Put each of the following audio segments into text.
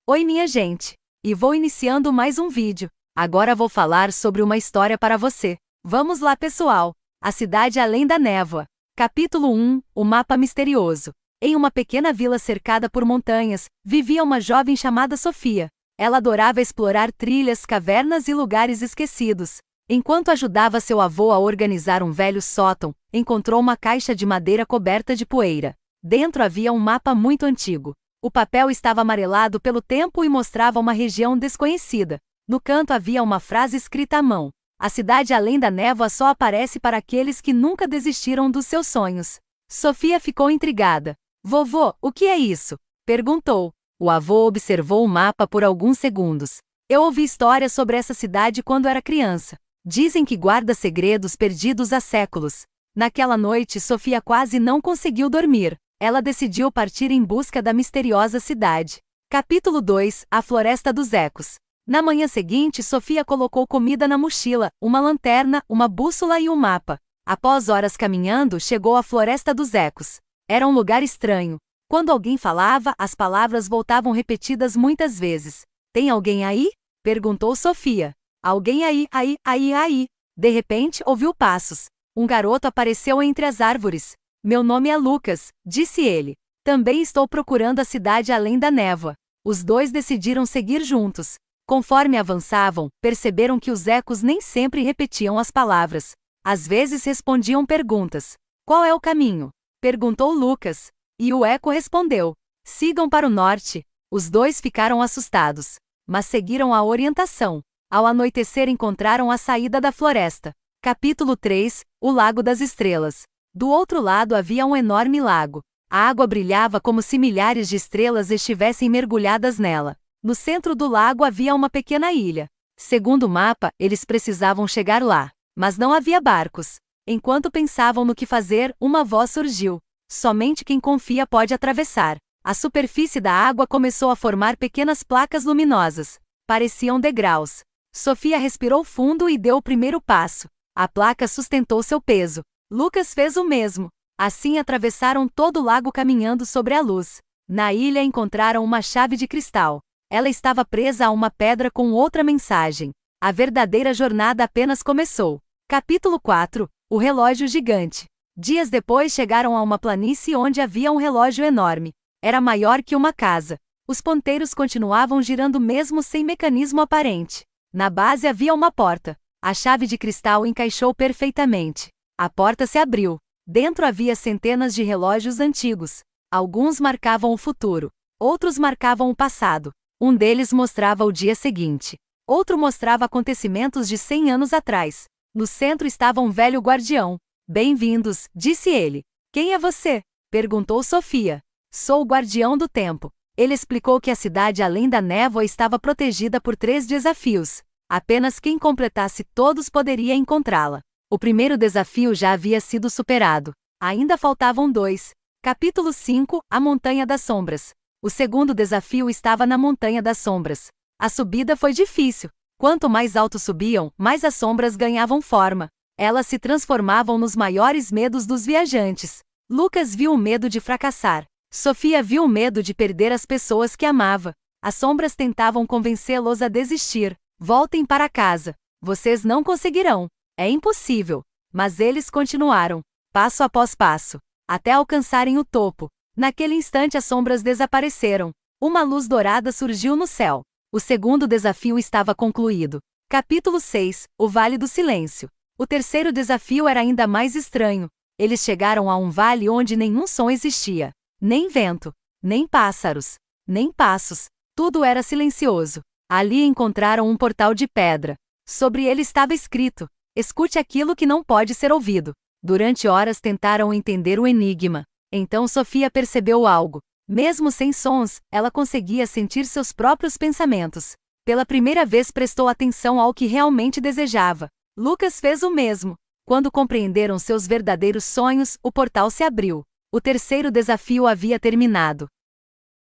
Oi minha gente! E vou iniciando mais um vídeo. Agora vou falar sobre uma história para você. Vamos lá pessoal! A Cidade Além da Névoa. Capítulo 1, O Mapa Misterioso. Em uma pequena vila cercada por montanhas, vivia uma jovem chamada Sofia. Ela adorava explorar trilhas, cavernas e lugares esquecidos. Enquanto ajudava seu avô a organizar um velho sótão, encontrou uma caixa de madeira coberta de poeira. Dentro havia um mapa muito antigo. O papel estava amarelado pelo tempo e mostrava uma região desconhecida. No canto havia uma frase escrita à mão: "A cidade além da névoa só aparece para aqueles que nunca desistiram dos seus sonhos." Sofia ficou intrigada. "Vovô, o que é isso?" perguntou. O avô observou o mapa por alguns segundos. "Eu ouvi histórias sobre essa cidade quando era criança. Dizem que guarda segredos perdidos há séculos." Naquela noite, Sofia quase não conseguiu dormir. Ela decidiu partir em busca da misteriosa cidade. Capítulo 2, A Floresta dos Ecos. Na manhã seguinte, Sofia colocou comida na mochila, uma lanterna, uma bússola e um mapa. Após horas caminhando, chegou à Floresta dos Ecos. Era um lugar estranho. Quando alguém falava, as palavras voltavam repetidas muitas vezes. "Tem alguém aí?" perguntou Sofia. "Alguém aí, aí, aí, aí." De repente, ouviu passos. Um garoto apareceu entre as árvores. "Meu nome é Lucas", disse ele. "Também estou procurando a cidade além da névoa." Os dois decidiram seguir juntos. Conforme avançavam, perceberam que os ecos nem sempre repetiam as palavras. Às vezes respondiam perguntas. "Qual é o caminho?" perguntou Lucas. E o eco respondeu: "Sigam para o norte." Os dois ficaram assustados, mas seguiram a orientação. Ao anoitecer, encontraram a saída da floresta. Capítulo 3, O Lago das Estrelas. Do outro lado havia um enorme lago. A água brilhava como se milhares de estrelas estivessem mergulhadas nela. No centro do lago havia uma pequena ilha. Segundo o mapa, eles precisavam chegar lá, mas não havia barcos. Enquanto pensavam no que fazer, uma voz surgiu: "Somente quem confia pode atravessar." A superfície da água começou a formar pequenas placas luminosas. Pareciam degraus. Sofia respirou fundo e deu o primeiro passo. A placa sustentou seu peso. Lucas fez o mesmo. Assim atravessaram todo o lago caminhando sobre a luz. Na ilha encontraram uma chave de cristal. Ela estava presa a uma pedra com outra mensagem. A verdadeira jornada apenas começou. Capítulo 4, O Relógio Gigante. Dias depois chegaram a uma planície onde havia um relógio enorme. Era maior que uma casa. Os ponteiros continuavam girando mesmo sem mecanismo aparente. Na base havia uma porta. A chave de cristal encaixou perfeitamente. A porta se abriu. Dentro havia centenas de relógios antigos. Alguns marcavam o futuro. Outros marcavam o passado. Um deles mostrava o dia seguinte. Outro mostrava acontecimentos de 100 anos atrás. No centro estava um velho guardião. "Bem-vindos", disse ele. "Quem é você?" perguntou Sofia. "Sou o guardião do tempo." Ele explicou que a cidade além da névoa estava protegida por 3 desafios. Apenas quem completasse todos poderia encontrá-la. O primeiro desafio já havia sido superado. Ainda faltavam 2. Capítulo 5, A Montanha das Sombras. O segundo desafio estava na Montanha das Sombras. A subida foi difícil. Quanto mais alto subiam, mais as sombras ganhavam forma. Elas se transformavam nos maiores medos dos viajantes. Lucas viu o medo de fracassar. Sofia viu o medo de perder as pessoas que amava. As sombras tentavam convencê-los a desistir. "Voltem para casa. Vocês não conseguirão. É impossível." Mas eles continuaram, passo após passo, até alcançarem o topo. Naquele instante as sombras desapareceram. Uma luz dourada surgiu no céu. O segundo desafio estava concluído. Capítulo 6, O Vale do Silêncio. O terceiro desafio era ainda mais estranho. Eles chegaram a um vale onde nenhum som existia. Nem vento, nem pássaros, nem passos. Tudo era silencioso. Ali encontraram um portal de pedra. Sobre ele estava escrito: "Escute aquilo que não pode ser ouvido." Durante horas tentaram entender o enigma. Então Sofia percebeu algo. Mesmo sem sons, ela conseguia sentir seus próprios pensamentos. Pela primeira vez prestou atenção ao que realmente desejava. Lucas fez o mesmo. Quando compreenderam seus verdadeiros sonhos, o portal se abriu. O terceiro desafio havia terminado.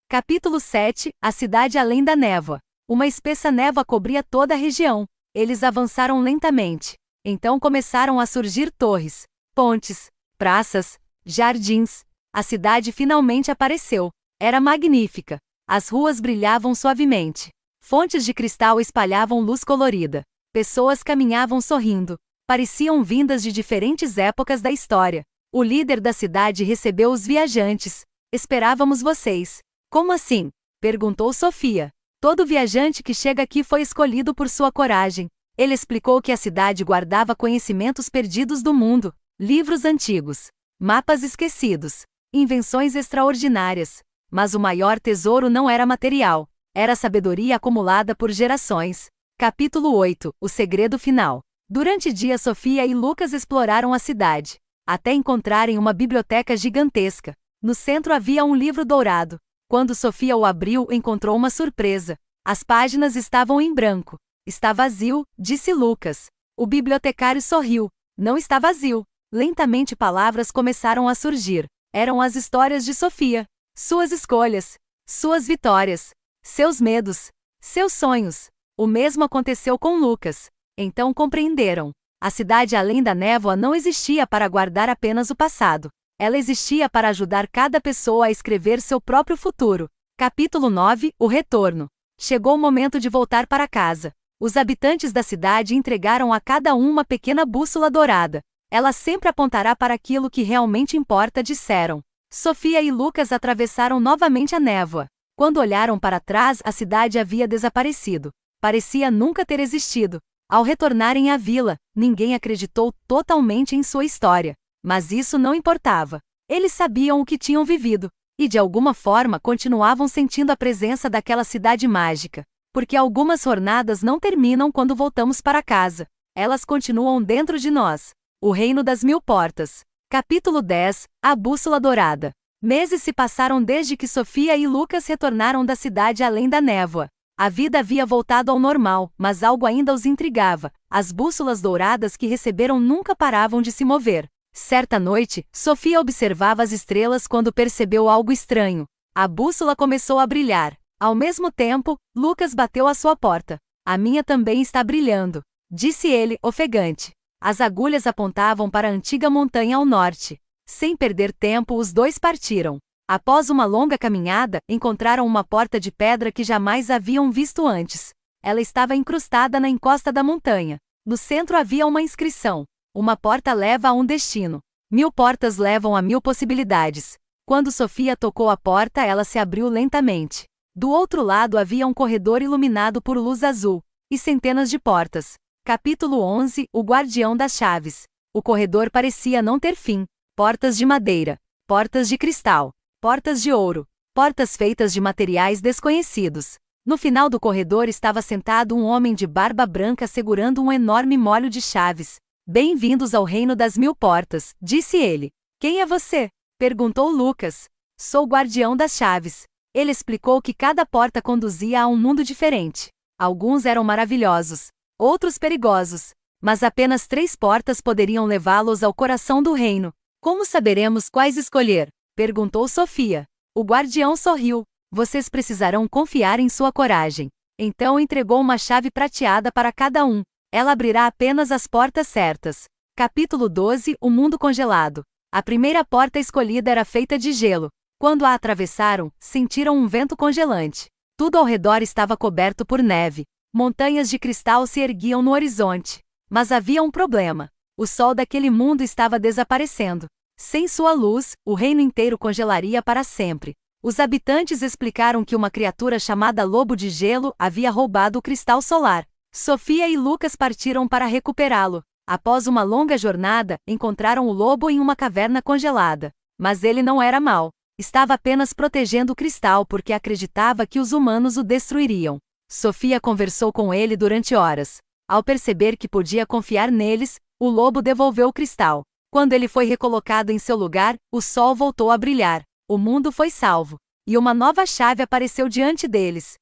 Capítulo 7, A Cidade Além da Névoa. Uma espessa névoa cobria toda a região. Eles avançaram lentamente. Então começaram a surgir torres, pontes, praças, jardins. A cidade finalmente apareceu. Era magnífica. As ruas brilhavam suavemente. Fontes de cristal espalhavam luz colorida. Pessoas caminhavam sorrindo. Pareciam vindas de diferentes épocas da história. O líder da cidade recebeu os viajantes. Esperávamos vocês. Como assim? Perguntou Sofia. Todo viajante que chega aqui foi escolhido por sua coragem. Ele explicou que a cidade guardava conhecimentos perdidos do mundo, livros antigos, mapas esquecidos, invenções extraordinárias. Mas o maior tesouro não era material, era sabedoria acumulada por gerações. Capítulo 8 – O segredo final. Durante dias Sofia e Lucas exploraram a cidade, até encontrarem uma biblioteca gigantesca. No centro havia um livro dourado. Quando Sofia o abriu, encontrou uma surpresa. As páginas estavam em branco. Está vazio, disse Lucas. O bibliotecário sorriu. Não está vazio. Lentamente palavras começaram a surgir. Eram as histórias de Sofia. Suas escolhas. Suas vitórias. Seus medos. Seus sonhos. O mesmo aconteceu com Lucas. Então compreenderam. A cidade além da névoa não existia para guardar apenas o passado. Ela existia para ajudar cada pessoa a escrever seu próprio futuro. Capítulo 9 – O retorno. Chegou o momento de voltar para casa. Os habitantes da cidade entregaram a cada um uma pequena bússola dourada. Ela sempre apontará para aquilo que realmente importa, disseram. Sofia e Lucas atravessaram novamente a névoa. Quando olharam para trás, a cidade havia desaparecido. Parecia nunca ter existido. Ao retornarem à vila, ninguém acreditou totalmente em sua história. Mas isso não importava. Eles sabiam o que tinham vivido, e de alguma forma continuavam sentindo a presença daquela cidade mágica. Porque algumas jornadas não terminam quando voltamos para casa. Elas continuam dentro de nós. O Reino das Mil Portas. Capítulo 10 – A Bússola Dourada. Meses se passaram desde que Sofia e Lucas retornaram da cidade além da névoa. A vida havia voltado ao normal, mas algo ainda os intrigava. As bússolas douradas que receberam nunca paravam de se mover. Certa noite, Sofia observava as estrelas quando percebeu algo estranho. A bússola começou a brilhar. Ao mesmo tempo, Lucas bateu à sua porta. A minha também está brilhando, disse ele, ofegante. As agulhas apontavam para a antiga montanha ao norte. Sem perder tempo, os dois partiram. Após uma longa caminhada, encontraram uma porta de pedra que jamais haviam visto antes. Ela estava incrustada na encosta da montanha. No centro havia uma inscrição. Uma porta leva a um destino. 1000 portas levam a 1000 possibilidades. Quando Sofia tocou a porta, ela se abriu lentamente. Do outro lado havia um corredor iluminado por luz azul, e centenas de portas. Capítulo 11 – O Guardião das Chaves. O corredor parecia não ter fim. Portas de madeira. Portas de cristal. Portas de ouro. Portas feitas de materiais desconhecidos. No final do corredor estava sentado um homem de barba branca segurando um enorme molho de chaves. Bem-vindos ao Reino das Mil Portas, disse ele. Quem é você? Perguntou Lucas. Sou o Guardião das Chaves. Ele explicou que cada porta conduzia a um mundo diferente. Alguns eram maravilhosos, outros perigosos. Mas apenas 3 portas poderiam levá-los ao coração do reino. Como saberemos quais escolher? Perguntou Sofia. O guardião sorriu. Vocês precisarão confiar em sua coragem. Então entregou uma chave prateada para cada um. Ela abrirá apenas as portas certas. Capítulo 12 – O Mundo Congelado. A primeira porta escolhida era feita de gelo. Quando a atravessaram, sentiram um vento congelante. Tudo ao redor estava coberto por neve. Montanhas de cristal se erguiam no horizonte. Mas havia um problema. O sol daquele mundo estava desaparecendo. Sem sua luz, o reino inteiro congelaria para sempre. Os habitantes explicaram que uma criatura chamada Lobo de Gelo havia roubado o cristal solar. Sofia e Lucas partiram para recuperá-lo. Após uma longa jornada, encontraram o lobo em uma caverna congelada. Mas ele não era mau. Estava apenas protegendo o cristal porque acreditava que os humanos o destruiriam. Sofia conversou com ele durante horas. Ao perceber que podia confiar neles, o lobo devolveu o cristal. Quando ele foi recolocado em seu lugar, o sol voltou a brilhar. O mundo foi salvo. E uma nova chave apareceu diante deles.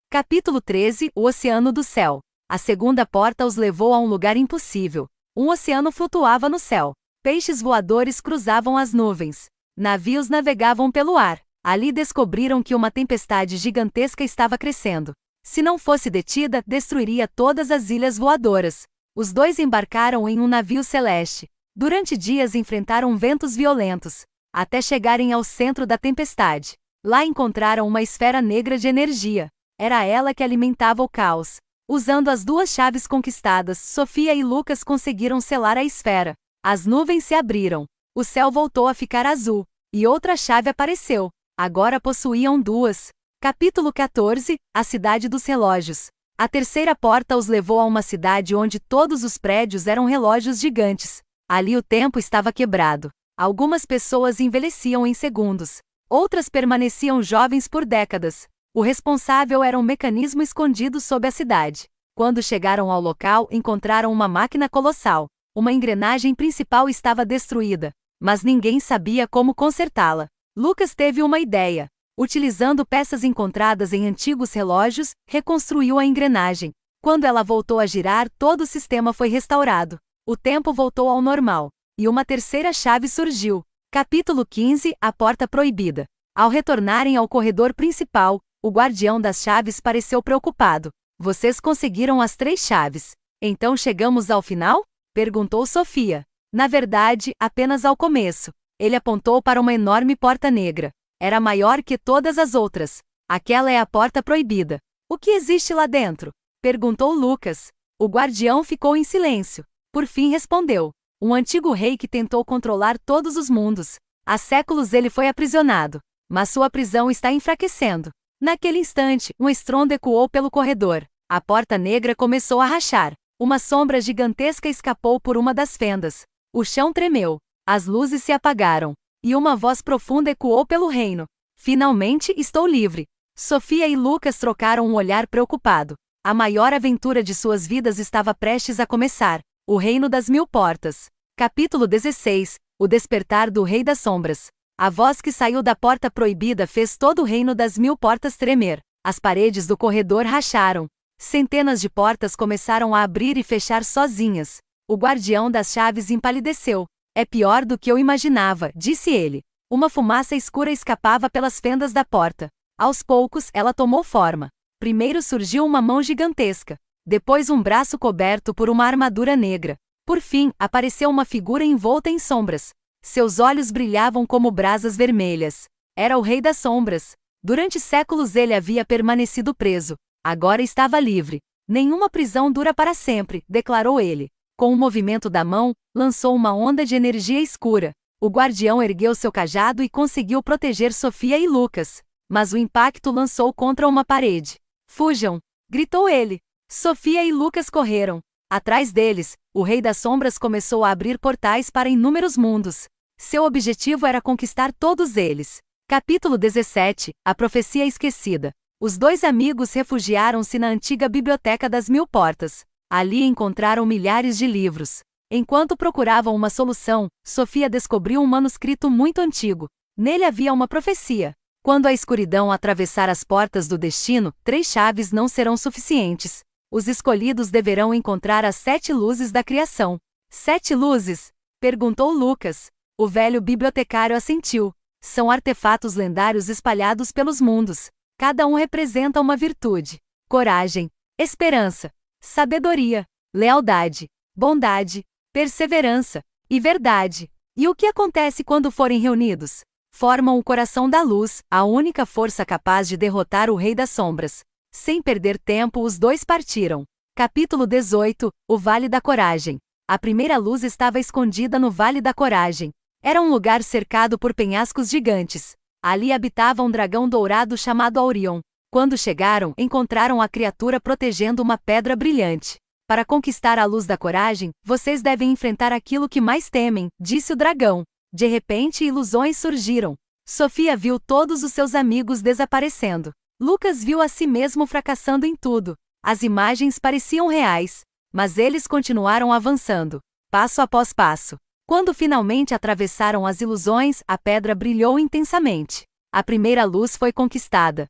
Capítulo 13 – O Oceano do Céu. A segunda porta os levou a um lugar impossível. Um oceano flutuava no céu. Peixes voadores cruzavam as nuvens. Navios navegavam pelo ar. Ali descobriram que uma tempestade gigantesca estava crescendo. Se não fosse detida, destruiria todas as ilhas voadoras. Os dois embarcaram em um navio celeste. Durante dias enfrentaram ventos violentos, até chegarem ao centro da tempestade. Lá encontraram uma esfera negra de energia. Era ela que alimentava o caos. Usando as duas chaves conquistadas, Sofia e Lucas conseguiram selar a esfera. As nuvens se abriram. O céu voltou a ficar azul. E outra chave apareceu. Agora possuíam duas. Capítulo 14 – A Cidade dos Relógios. A terceira porta os levou a uma cidade onde todos os prédios eram relógios gigantes. Ali o tempo estava quebrado. Algumas pessoas envelheciam em segundos. Outras permaneciam jovens por décadas. O responsável era um mecanismo escondido sob a cidade. Quando chegaram ao local, encontraram uma máquina colossal. Uma engrenagem principal estava destruída, mas ninguém sabia como consertá-la. Lucas teve uma ideia. Utilizando peças encontradas em antigos relógios, reconstruiu a engrenagem. Quando ela voltou a girar, todo o sistema foi restaurado. O tempo voltou ao normal. E uma terceira chave surgiu. Capítulo 15 – A Porta Proibida. Ao retornarem ao corredor principal, o guardião das chaves pareceu preocupado. Vocês conseguiram as 3 chaves. Então chegamos ao final? Perguntou Sofia. Na verdade, apenas ao começo. Ele apontou para uma enorme porta negra. Era maior que todas as outras. Aquela é a porta proibida. O que existe lá dentro? Perguntou Lucas. O guardião ficou em silêncio. Por fim respondeu. Um antigo rei que tentou controlar todos os mundos. Há séculos ele foi aprisionado. Mas sua prisão está enfraquecendo. Naquele instante, um estrondo ecoou pelo corredor. A porta negra começou a rachar. Uma sombra gigantesca escapou por uma das fendas. O chão tremeu. As luzes se apagaram. E uma voz profunda ecoou pelo reino. Finalmente estou livre. Sofia e Lucas trocaram um olhar preocupado. A maior aventura de suas vidas estava prestes a começar. O Reino das Mil Portas. Capítulo 16 – O Despertar do Rei das Sombras. A voz que saiu da porta proibida fez todo o Reino das Mil Portas tremer. As paredes do corredor racharam. Centenas de portas começaram a abrir e fechar sozinhas. O guardião das chaves empalideceu. É pior do que eu imaginava, disse ele. Uma fumaça escura escapava pelas fendas da porta. Aos poucos, ela tomou forma. Primeiro surgiu uma mão gigantesca. Depois um braço coberto por uma armadura negra. Por fim, apareceu uma figura envolta em sombras. Seus olhos brilhavam como brasas vermelhas. Era o Rei das Sombras. Durante séculos ele havia permanecido preso. Agora estava livre. Nenhuma prisão dura para sempre, declarou ele. Com um movimento da mão, lançou uma onda de energia escura. O guardião ergueu seu cajado e conseguiu proteger Sofia e Lucas. Mas o impacto lançou contra uma parede. Fujam! Gritou ele. Sofia e Lucas correram. Atrás deles, o Rei das Sombras começou a abrir portais para inúmeros mundos. Seu objetivo era conquistar todos eles. Capítulo 17 – A Profecia Esquecida. Os 2 amigos refugiaram-se na antiga Biblioteca das Mil Portas. Ali encontraram milhares de livros. Enquanto procuravam uma solução, Sofia descobriu um manuscrito muito antigo. Nele havia uma profecia. Quando a escuridão atravessar as portas do destino, 3 chaves não serão suficientes. Os escolhidos deverão encontrar as 7 luzes da criação. 7 luzes? Perguntou Lucas. O velho bibliotecário assentiu. São artefatos lendários espalhados pelos mundos. Cada um representa uma virtude. Coragem, esperança, sabedoria, lealdade, bondade, perseverança e verdade. E o que acontece quando forem reunidos? Formam o coração da luz, a única força capaz de derrotar o Rei das Sombras. Sem perder tempo, os 2 partiram. Capítulo 18 – O Vale da Coragem. A primeira luz estava escondida no Vale da Coragem. Era um lugar cercado por penhascos gigantes. Ali habitava um dragão dourado chamado Aurion. Quando chegaram, encontraram a criatura protegendo uma pedra brilhante. Para conquistar a luz da coragem, vocês devem enfrentar aquilo que mais temem, disse o dragão. De repente, ilusões surgiram. Sofia viu todos os seus amigos desaparecendo. Lucas viu a si mesmo fracassando em tudo. As imagens pareciam reais, mas eles continuaram avançando, passo após passo. Quando finalmente atravessaram as ilusões, a pedra brilhou intensamente. A primeira luz foi conquistada.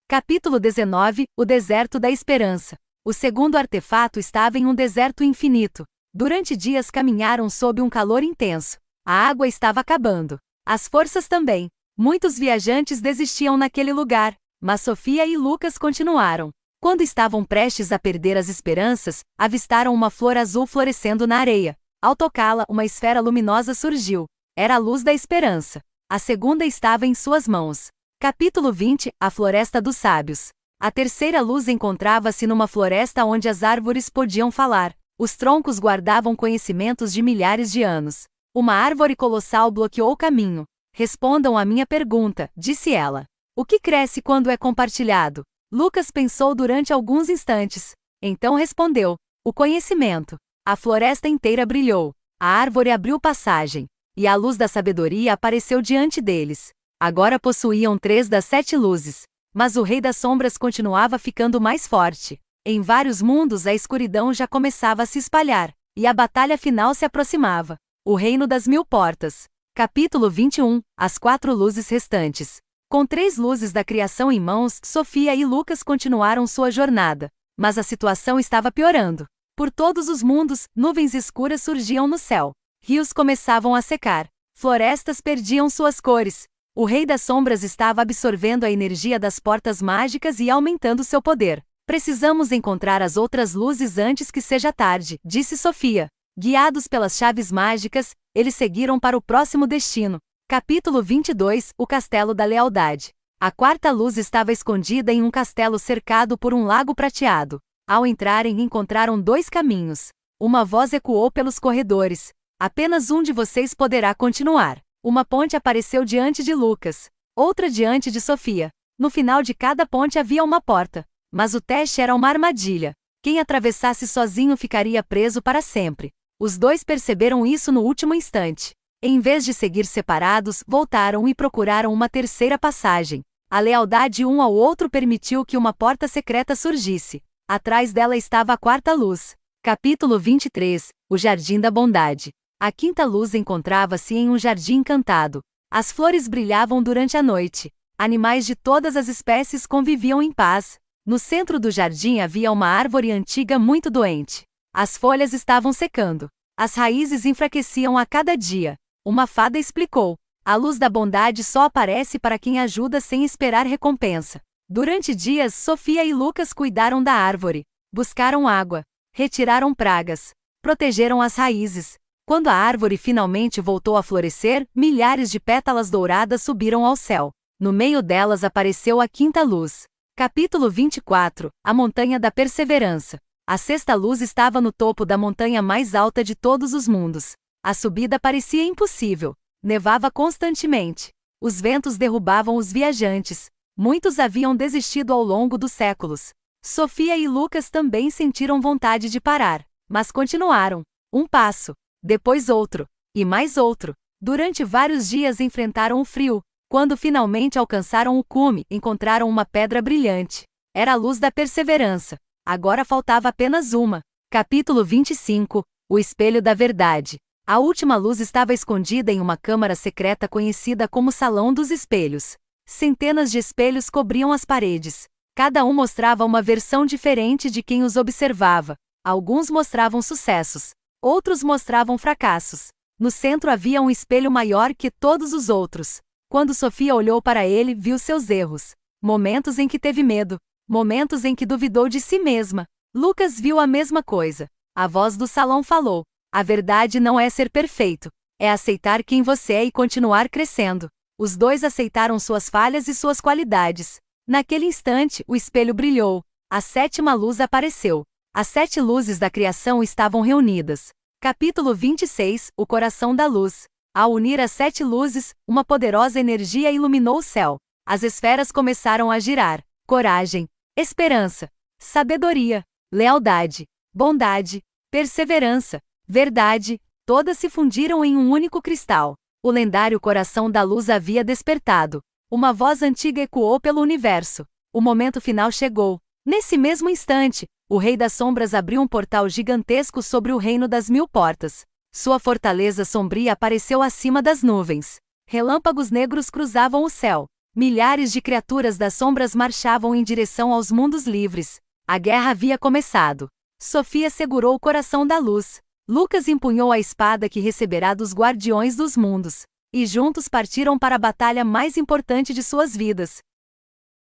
Capítulo 19 – O Deserto da Esperança. O segundo artefato estava em um deserto infinito. Durante dias caminharam sob um calor intenso. A água estava acabando. As forças também. Muitos viajantes desistiam naquele lugar, mas Sofia e Lucas continuaram. Quando estavam prestes a perder as esperanças, avistaram uma flor azul florescendo na areia. Ao tocá-la, uma esfera luminosa surgiu. Era a luz da esperança. A segunda estava em suas mãos. Capítulo 20 – A Floresta dos Sábios. A terceira luz encontrava-se numa floresta onde as árvores podiam falar. Os troncos guardavam conhecimentos de milhares de anos. Uma árvore colossal bloqueou o caminho. Respondam à minha pergunta, disse ela. O que cresce quando é compartilhado? Lucas pensou durante alguns instantes. Então respondeu: o conhecimento. A floresta inteira brilhou. A árvore abriu passagem. E a luz da sabedoria apareceu diante deles. Agora possuíam 3 das 7 luzes. Mas o Rei das Sombras continuava ficando mais forte. Em vários mundos a escuridão já começava a se espalhar. E a batalha final se aproximava. O Reino das Mil Portas. Capítulo 21 – As 4 luzes restantes. Com 3 luzes da criação em mãos, Sofia e Lucas continuaram sua jornada. Mas a situação estava piorando. Por todos os mundos, nuvens escuras surgiam no céu. Rios começavam a secar. Florestas perdiam suas cores. O Rei das Sombras estava absorvendo a energia das portas mágicas e aumentando seu poder. Precisamos encontrar as outras luzes antes que seja tarde, disse Sofia. Guiados pelas chaves mágicas, eles seguiram para o próximo destino. Capítulo 22 – O Castelo da Lealdade. A 4ª luz estava escondida em um castelo cercado por um lago prateado. Ao entrarem, encontraram 2 caminhos. Uma voz ecoou pelos corredores. Apenas um de vocês poderá continuar. Uma ponte apareceu diante de Lucas. Outra diante de Sofia. No final de cada ponte havia uma porta. Mas o teste era uma armadilha. Quem atravessasse sozinho ficaria preso para sempre. Os 2 perceberam isso no último instante. Em vez de seguir separados, voltaram e procuraram uma terceira passagem. A lealdade um ao outro permitiu que uma porta secreta surgisse. Atrás dela estava a 4ª luz. Capítulo 23 – O Jardim da Bondade. A 5ª luz encontrava-se em um jardim encantado. As flores brilhavam durante a noite. Animais de todas as espécies conviviam em paz. No centro do jardim havia uma árvore antiga muito doente. As folhas estavam secando. As raízes enfraqueciam a cada dia. Uma fada explicou: a luz da bondade só aparece para quem ajuda sem esperar recompensa. Durante dias, Sofia e Lucas cuidaram da árvore. Buscaram água. Retiraram pragas. Protegeram as raízes. Quando a árvore finalmente voltou a florescer, milhares de pétalas douradas subiram ao céu. No meio delas apareceu a 5ª luz. Capítulo 24 – A Montanha da Perseverança. A 6ª luz estava no topo da montanha mais alta de todos os mundos. A subida parecia impossível. Nevava constantemente. Os ventos derrubavam os viajantes. Muitos haviam desistido ao longo dos séculos. Sofia e Lucas também sentiram vontade de parar. Mas continuaram. Um passo. Depois outro. E mais outro. Durante vários dias enfrentaram o frio. Quando finalmente alcançaram o cume, encontraram uma pedra brilhante. Era a luz da perseverança. Agora faltava apenas uma. Capítulo 25 – O Espelho da Verdade. A última luz estava escondida em uma câmara secreta conhecida como Salão dos Espelhos. Centenas de espelhos cobriam as paredes. Cada um mostrava uma versão diferente de quem os observava. Alguns mostravam sucessos. Outros mostravam fracassos. No centro havia um espelho maior que todos os outros. Quando Sofia olhou para ele, viu seus erros. Momentos em que teve medo. Momentos em que duvidou de si mesma. Lucas viu a mesma coisa. A voz do salão falou: a verdade não é ser perfeito. É aceitar quem você é e continuar crescendo. Os 2 aceitaram suas falhas e suas qualidades. Naquele instante, o espelho brilhou. A 7ª luz apareceu. As 7 luzes da criação estavam reunidas. Capítulo 26 – O Coração da Luz. Ao unir as 7 luzes, uma poderosa energia iluminou o céu. As esferas começaram a girar. Coragem, esperança, sabedoria, lealdade, bondade, perseverança, verdade, todas se fundiram em um único cristal. O lendário coração da luz havia despertado. Uma voz antiga ecoou pelo universo. O momento final chegou. Nesse mesmo instante, o Rei das Sombras abriu um portal gigantesco sobre o Reino das Mil Portas. Sua fortaleza sombria apareceu acima das nuvens. Relâmpagos negros cruzavam o céu. Milhares de criaturas das sombras marchavam em direção aos mundos livres. A guerra havia começado. Sofia segurou o coração da luz. Lucas empunhou a espada que receberá dos guardiões dos mundos. E juntos partiram para a batalha mais importante de suas vidas.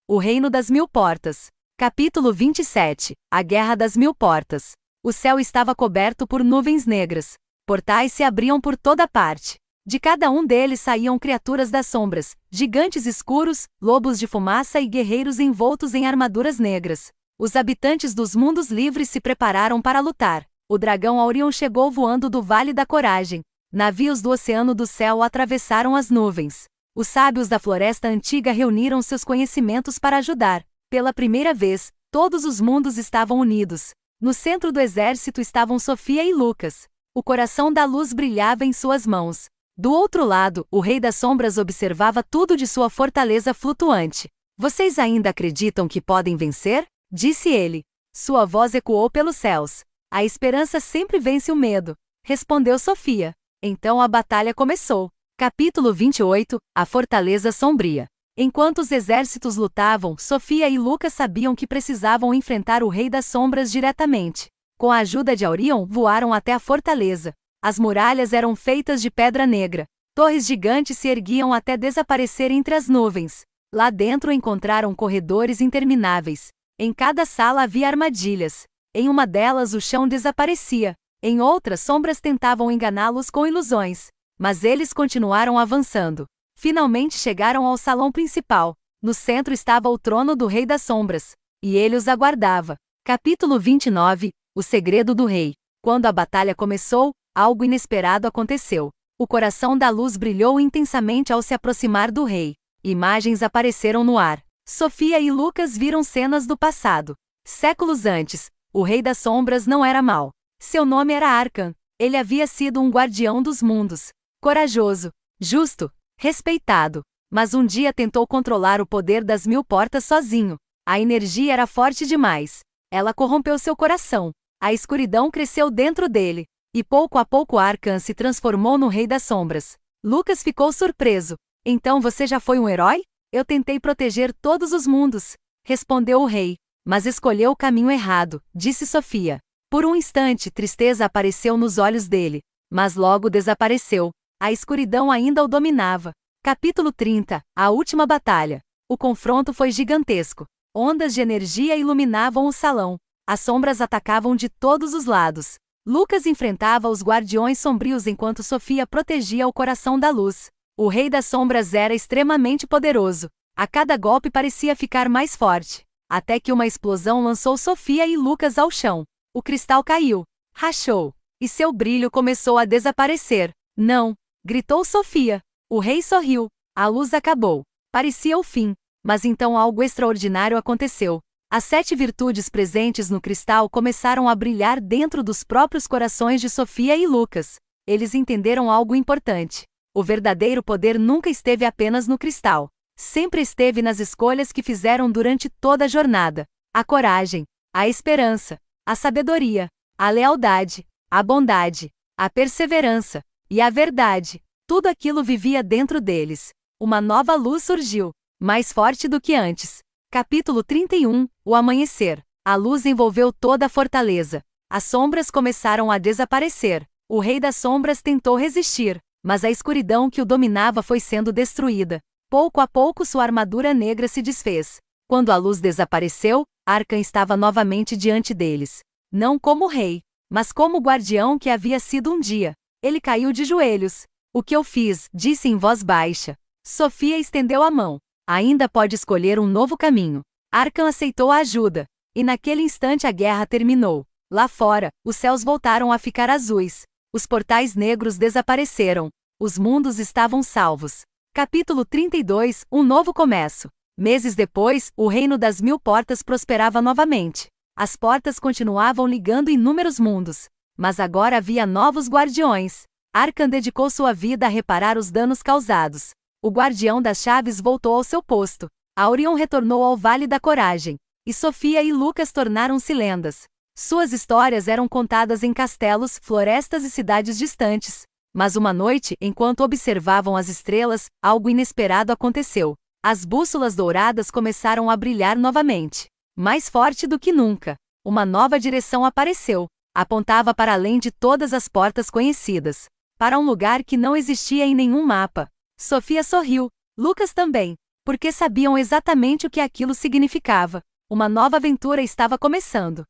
O Reino das Mil Portas. Capítulo 27 – A Guerra das Mil Portas. O céu estava coberto por nuvens negras. Portais se abriam por toda parte. De cada um deles saíam criaturas das sombras, gigantes escuros, lobos de fumaça e guerreiros envoltos em armaduras negras. Os habitantes dos mundos livres se prepararam para lutar. O dragão Aurion chegou voando do Vale da Coragem. Navios do Oceano do Céu atravessaram as nuvens. Os sábios da Floresta Antiga reuniram seus conhecimentos para ajudar. Pela primeira vez, todos os mundos estavam unidos. No centro do exército estavam Sofia e Lucas. O coração da luz brilhava em suas mãos. Do outro lado, o Rei das Sombras observava tudo de sua fortaleza flutuante. Vocês ainda acreditam que podem vencer? Disse ele. Sua voz ecoou pelos céus. A esperança sempre vence o medo, respondeu Sofia. Então a batalha começou. Capítulo 28, A Fortaleza Sombria. Enquanto os exércitos lutavam, Sofia e Lucas sabiam que precisavam enfrentar o Rei das Sombras diretamente. Com a ajuda de Aurion, voaram até a fortaleza. As muralhas eram feitas de pedra negra. Torres gigantes se erguiam até desaparecer entre as nuvens. Lá dentro encontraram corredores intermináveis. Em cada sala havia armadilhas. Em uma delas o chão desaparecia. Em outras, sombras tentavam enganá-los com ilusões. Mas eles continuaram avançando. Finalmente chegaram ao salão principal. No centro estava o trono do Rei das Sombras. E ele os aguardava. Capítulo 29, O Segredo do Rei. Quando a batalha começou, algo inesperado aconteceu. O coração da luz brilhou intensamente ao se aproximar do rei. Imagens apareceram no ar. Sofia e Lucas viram cenas do passado. Séculos antes, o Rei das Sombras não era mau. Seu nome era Arkan. Ele havia sido um guardião dos mundos. Corajoso, justo, respeitado. Mas um dia tentou controlar o poder das 1000 portas sozinho. A energia era forte demais. Ela corrompeu seu coração. A escuridão cresceu dentro dele. E pouco a pouco Arkan se transformou no Rei das Sombras. Lucas ficou surpreso. Então você já foi um herói? Eu tentei proteger todos os mundos, respondeu o rei. Mas escolheu o caminho errado, disse Sofia. Por um instante, tristeza apareceu nos olhos dele. Mas logo desapareceu. A escuridão ainda o dominava. Capítulo 30, A Última Batalha. O confronto foi gigantesco. Ondas de energia iluminavam o salão. As sombras atacavam de todos os lados. Lucas enfrentava os guardiões sombrios enquanto Sofia protegia o coração da luz. O Rei das Sombras era extremamente poderoso. A cada golpe parecia ficar mais forte. Até que uma explosão lançou Sofia e Lucas ao chão. O cristal caiu, rachou, e seu brilho começou a desaparecer. Não! Gritou Sofia. O rei sorriu. A luz acabou. Parecia o fim. Mas então algo extraordinário aconteceu. As 7 virtudes presentes no cristal começaram a brilhar dentro dos próprios corações de Sofia e Lucas. Eles entenderam algo importante. O verdadeiro poder nunca esteve apenas no cristal. Sempre esteve nas escolhas que fizeram durante toda a jornada. A coragem, a esperança, a sabedoria, a lealdade, a bondade, a perseverança e a verdade. Tudo aquilo vivia dentro deles. Uma nova luz surgiu, mais forte do que antes. Capítulo 31, O Amanhecer. A luz envolveu toda a fortaleza. As sombras começaram a desaparecer. O Rei das Sombras tentou resistir, mas a escuridão que o dominava foi sendo destruída. Pouco a pouco sua armadura negra se desfez. Quando a luz desapareceu, Arkan estava novamente diante deles. Não como rei, mas como guardião que havia sido um dia. Ele caiu de joelhos. O que eu fiz? Disse em voz baixa. Sofia estendeu a mão. Ainda pode escolher um novo caminho. Arkan aceitou a ajuda. E naquele instante a guerra terminou. Lá fora, os céus voltaram a ficar azuis. Os portais negros desapareceram. Os mundos estavam salvos. Capítulo 32, Um Novo Começo. Meses depois, o reino das 1000 portas prosperava novamente. As portas continuavam ligando inúmeros mundos. Mas agora havia novos guardiões. Arkan dedicou sua vida a reparar os danos causados. O guardião das chaves voltou ao seu posto. Aurion retornou ao Vale da Coragem. E Sofia e Lucas tornaram-se lendas. Suas histórias eram contadas em castelos, florestas e cidades distantes. Mas uma noite, enquanto observavam as estrelas, algo inesperado aconteceu. As bússolas douradas começaram a brilhar novamente. Mais forte do que nunca. Uma nova direção apareceu. Apontava para além de todas as portas conhecidas. Para um lugar que não existia em nenhum mapa. Sofia sorriu. Lucas também. Porque sabiam exatamente o que aquilo significava. Uma nova aventura estava começando.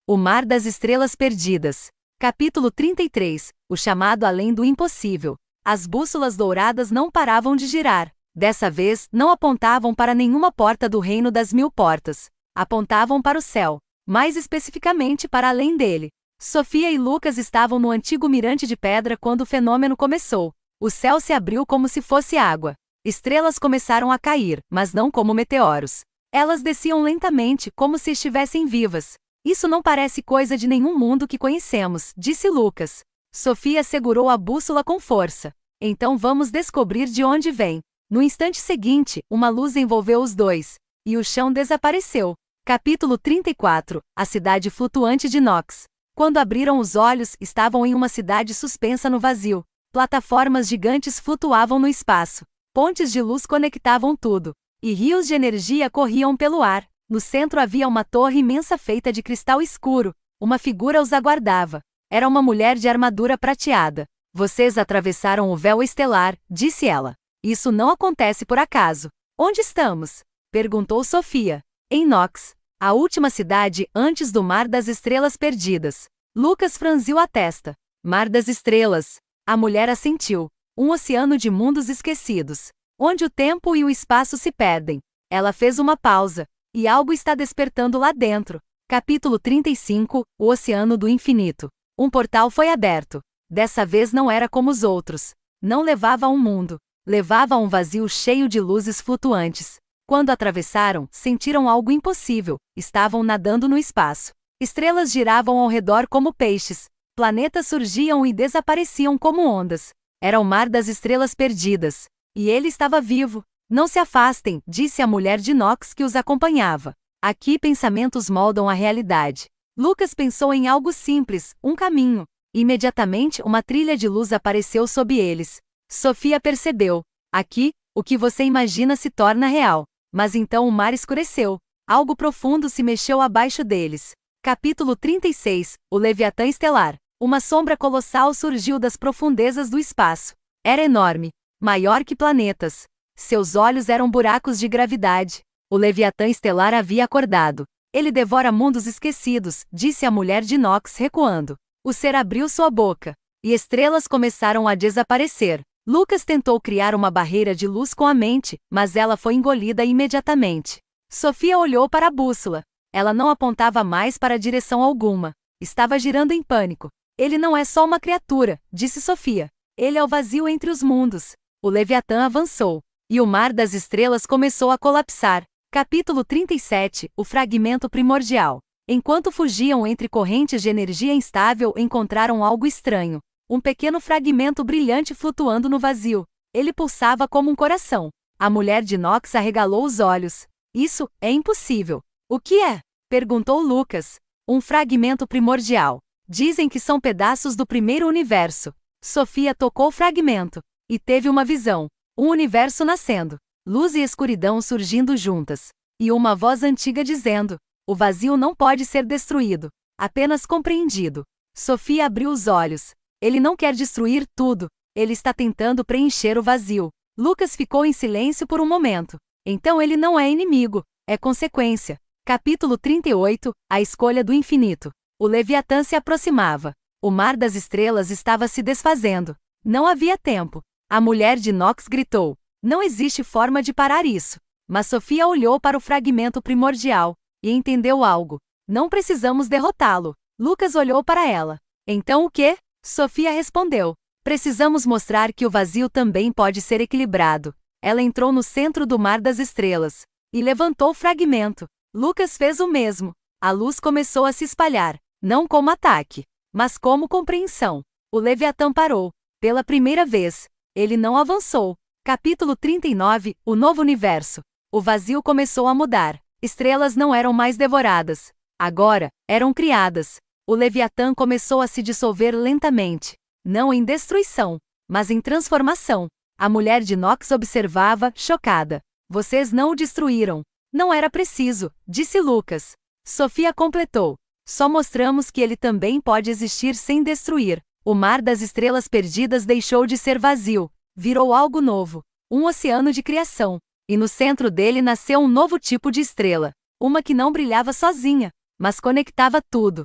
O Mar das Estrelas Perdidas. Capítulo 33, O Chamado Além do Impossível. As bússolas douradas não paravam de girar. Dessa vez, não apontavam para nenhuma porta do reino das 1000 portas. Apontavam para o céu, mais especificamente para além dele. Sofia e Lucas estavam no antigo mirante de pedra quando o fenômeno começou. O céu se abriu como se fosse água. Estrelas começaram a cair, mas não como meteoros. Elas desciam lentamente, como se estivessem vivas. Isso não parece coisa de nenhum mundo que conhecemos, disse Lucas. Sofia segurou a bússola com força. Então vamos descobrir de onde vem. No instante seguinte, uma luz envolveu os dois. E o chão desapareceu. Capítulo 34. A cidade flutuante de Nox. Quando abriram os olhos, estavam em uma cidade suspensa no vazio. Plataformas gigantes flutuavam no espaço. Pontes de luz conectavam tudo. E rios de energia corriam pelo ar. No centro havia uma torre imensa feita de cristal escuro. Uma figura os aguardava. Era uma mulher de armadura prateada. Vocês atravessaram o véu estelar, disse ela. Isso não acontece por acaso. Onde estamos? Perguntou Sofia. Em Nox, a última cidade antes do Mar das Estrelas Perdidas. Lucas franziu a testa. Mar das Estrelas. A mulher assentiu. Um oceano de mundos esquecidos, onde o tempo e o espaço se perdem. Ela fez uma pausa. E algo está despertando lá dentro. Capítulo 35. O Oceano do Infinito. Um portal foi aberto. Dessa vez não era como os outros. Não levava a um mundo. Levava a um vazio cheio de luzes flutuantes. Quando atravessaram, sentiram algo impossível. Estavam nadando no espaço. Estrelas giravam ao redor como peixes. Planetas surgiam e desapareciam como ondas. Era o Mar das Estrelas Perdidas. E ele estava vivo. Não se afastem, disse a mulher de Nox que os acompanhava. Aqui pensamentos moldam a realidade. Lucas pensou em algo simples, um caminho. Imediatamente uma trilha de luz apareceu sob eles. Sofia percebeu. Aqui, o que você imagina se torna real. Mas então o mar escureceu. Algo profundo se mexeu abaixo deles. Capítulo 36. O Leviatã Estelar. Uma sombra colossal surgiu das profundezas do espaço. Era enorme. Maior que planetas. Seus olhos eram buracos de gravidade. O Leviatã Estelar havia acordado. Ele devora mundos esquecidos, disse a mulher de Nox recuando. O ser abriu sua boca. E estrelas começaram a desaparecer. Lucas tentou criar uma barreira de luz com a mente, mas ela foi engolida imediatamente. Sofia olhou para a bússola. Ela não apontava mais para direção alguma. Estava girando em pânico. Ele não é só uma criatura, disse Sofia. Ele é o vazio entre os mundos. O Leviatã avançou. E o Mar das Estrelas começou a colapsar. Capítulo 37. O Fragmento Primordial. Enquanto fugiam entre correntes de energia instável, encontraram algo estranho. Um pequeno fragmento brilhante flutuando no vazio. Ele pulsava como um coração. A mulher de Nox arregalou os olhos. Isso é impossível. O que é? Perguntou Lucas. Um fragmento primordial. Dizem que são pedaços do primeiro universo. Sofia tocou o fragmento. E teve uma visão. Um universo nascendo. Luz e escuridão surgindo juntas. E uma voz antiga dizendo: o vazio não pode ser destruído, apenas compreendido. Sofia abriu os olhos. Ele não quer destruir tudo. Ele está tentando preencher o vazio. Lucas ficou em silêncio por um momento. Então ele não é inimigo, é consequência. Capítulo 38. A Escolha do Infinito. O Leviatã se aproximava. O Mar das Estrelas estava se desfazendo. Não havia tempo. A mulher de Nox gritou. Não existe forma de parar isso. Mas Sofia olhou para o fragmento primordial e entendeu algo. Não precisamos derrotá-lo. Lucas olhou para ela. Então o quê? Sofia respondeu. Precisamos mostrar que o vazio também pode ser equilibrado. Ela entrou no centro do Mar das Estrelas e levantou o fragmento. Lucas fez o mesmo. A luz começou a se espalhar, não como ataque, mas como compreensão. O Leviatã parou. Pela primeira vez, ele não avançou. Capítulo 39. O Novo Universo. O vazio começou a mudar. Estrelas não eram mais devoradas. Agora, eram criadas. O Leviatã começou a se dissolver lentamente. Não em destruição, mas em transformação. A mulher de Nox observava, chocada. Vocês não o destruíram. Não era preciso, disse Lucas. Sofia completou. Só mostramos que ele também pode existir sem destruir. O Mar das Estrelas Perdidas deixou de ser vazio. Virou algo novo. Um oceano de criação. E no centro dele nasceu um novo tipo de estrela. Uma que não brilhava sozinha, mas conectava tudo.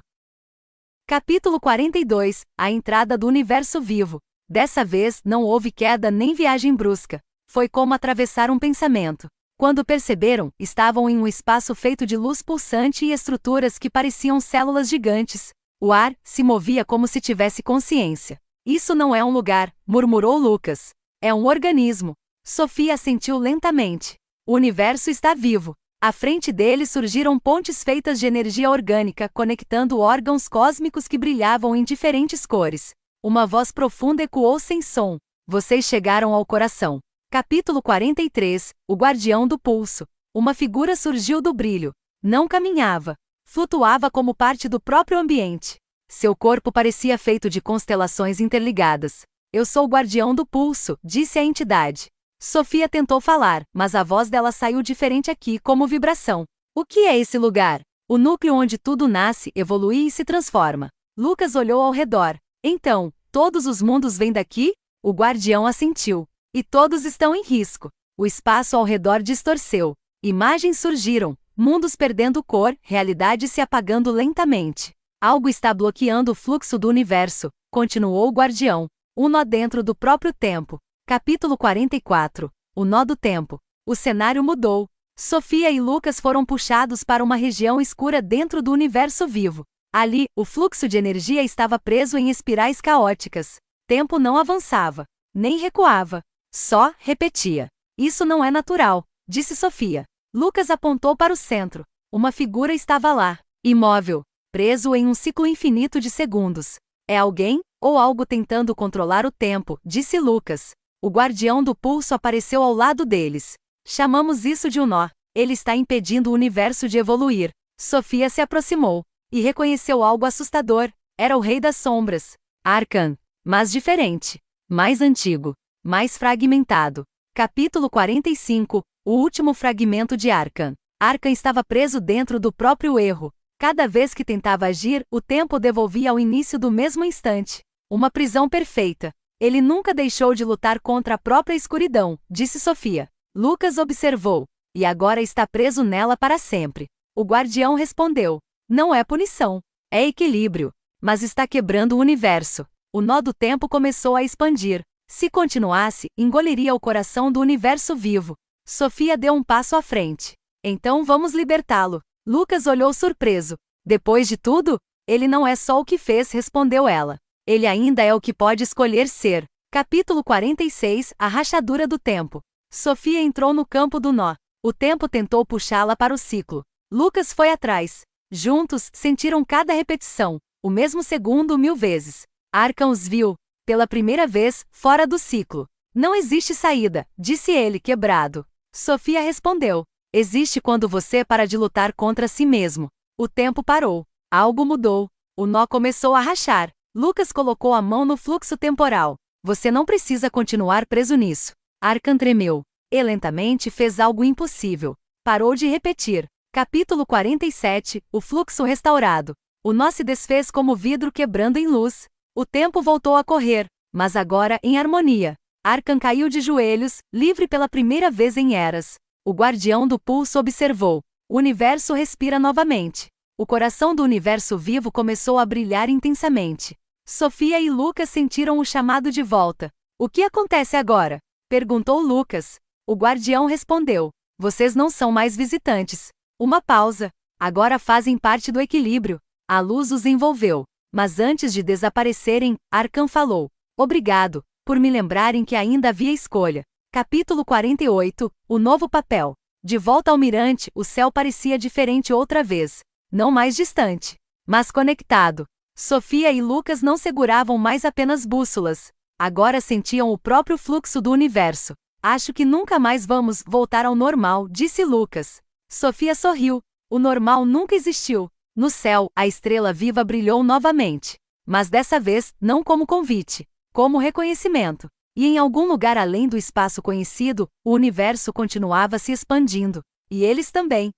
Capítulo 42. A Entrada do Universo Vivo. Dessa vez, não houve queda nem viagem brusca. Foi como atravessar um pensamento. Quando perceberam, estavam em um espaço feito de luz pulsante e estruturas que pareciam células gigantes. O ar se movia como se tivesse consciência. Isso não é um lugar, murmurou Lucas. É um organismo. Sofia assentiu lentamente. O universo está vivo. À frente dele surgiram pontes feitas de energia orgânica, conectando órgãos cósmicos que brilhavam em diferentes cores. Uma voz profunda ecoou sem som. Vocês chegaram ao coração. Capítulo 43, O Guardião do Pulso. Uma figura surgiu do brilho. Não caminhava. Flutuava como parte do próprio ambiente. Seu corpo parecia feito de constelações interligadas. Eu sou o Guardião do Pulso, disse a entidade. Sofia tentou falar, mas a voz dela saiu diferente aqui, como vibração. O que é esse lugar? O núcleo onde tudo nasce, evolui e se transforma. Lucas olhou ao redor. Então, todos os mundos vêm daqui? O guardião assentiu. E todos estão em risco. O espaço ao redor distorceu. Imagens surgiram, mundos perdendo cor, realidade se apagando lentamente. Algo está bloqueando o fluxo do universo, continuou o guardião. Um nó dentro do próprio tempo. Capítulo 44. O nó do tempo. O cenário mudou. Sofia e Lucas foram puxados para uma região escura dentro do universo vivo. Ali, o fluxo de energia estava preso em espirais caóticas. Tempo não avançava, nem recuava. Só repetia. Isso não é natural, disse Sofia. Lucas apontou para o centro. Uma figura estava lá, imóvel, preso em um ciclo infinito de segundos. É alguém, ou algo tentando controlar o tempo, disse Lucas. O guardião do pulso apareceu ao lado deles. Chamamos isso de um nó. Ele está impedindo o universo de evoluir. Sofia se aproximou e reconheceu algo assustador. Era o Rei das Sombras. Arkan. Mas diferente. Mais antigo. Mais fragmentado. Capítulo 45. O último fragmento de Arkan. Arkan estava preso dentro do próprio erro. Cada vez que tentava agir, o tempo devolvia ao início do mesmo instante. Uma prisão perfeita. Ele nunca deixou de lutar contra a própria escuridão, disse Sofia. Lucas observou. E agora está preso nela para sempre. O guardião respondeu. Não é punição. É equilíbrio. Mas está quebrando o universo. O nó do tempo começou a expandir. Se continuasse, engoliria o coração do universo vivo. Sofia deu um passo à frente. Então vamos libertá-lo. Lucas olhou surpreso. Depois de tudo? Ele não é só o que fez, respondeu ela. Ele ainda é o que pode escolher ser. Capítulo 46. A rachadura do tempo. Sofia entrou no campo do nó. O tempo tentou puxá-la para o ciclo. Lucas foi atrás. Juntos, sentiram cada repetição, o mesmo segundo 1000 vezes. Arkan os viu, pela primeira vez, fora do ciclo. Não existe saída, disse ele, quebrado. Sofia respondeu. Existe quando você para de lutar contra si mesmo. O tempo parou. Algo mudou. O nó começou a rachar. Lucas colocou a mão no fluxo temporal. Você não precisa continuar preso nisso. Arkan tremeu. E lentamente fez algo impossível. Parou de repetir. Capítulo 47. O fluxo restaurado. O nó se desfez como vidro quebrando em luz. O tempo voltou a correr, mas agora em harmonia. Arkan caiu de joelhos, livre pela primeira vez em eras. O guardião do pulso observou. O universo respira novamente. O coração do universo vivo começou a brilhar intensamente. Sofia e Lucas sentiram o chamado de volta. O que acontece agora? Perguntou Lucas. O guardião respondeu. Vocês não são mais visitantes. Uma pausa. Agora fazem parte do equilíbrio. A luz os envolveu. Mas antes de desaparecerem, Arkan falou. Obrigado, por me lembrarem que ainda havia escolha. Capítulo 48. O novo papel. De volta ao mirante, o céu parecia diferente outra vez. Não mais distante, mas conectado. Sofia e Lucas não seguravam mais apenas bússolas. Agora sentiam o próprio fluxo do universo. Acho que nunca mais vamos voltar ao normal, disse Lucas. Sofia sorriu. O normal nunca existiu. No céu, a estrela viva brilhou novamente. Mas dessa vez, não como convite, como reconhecimento. E em algum lugar além do espaço conhecido, o universo continuava se expandindo. E eles também.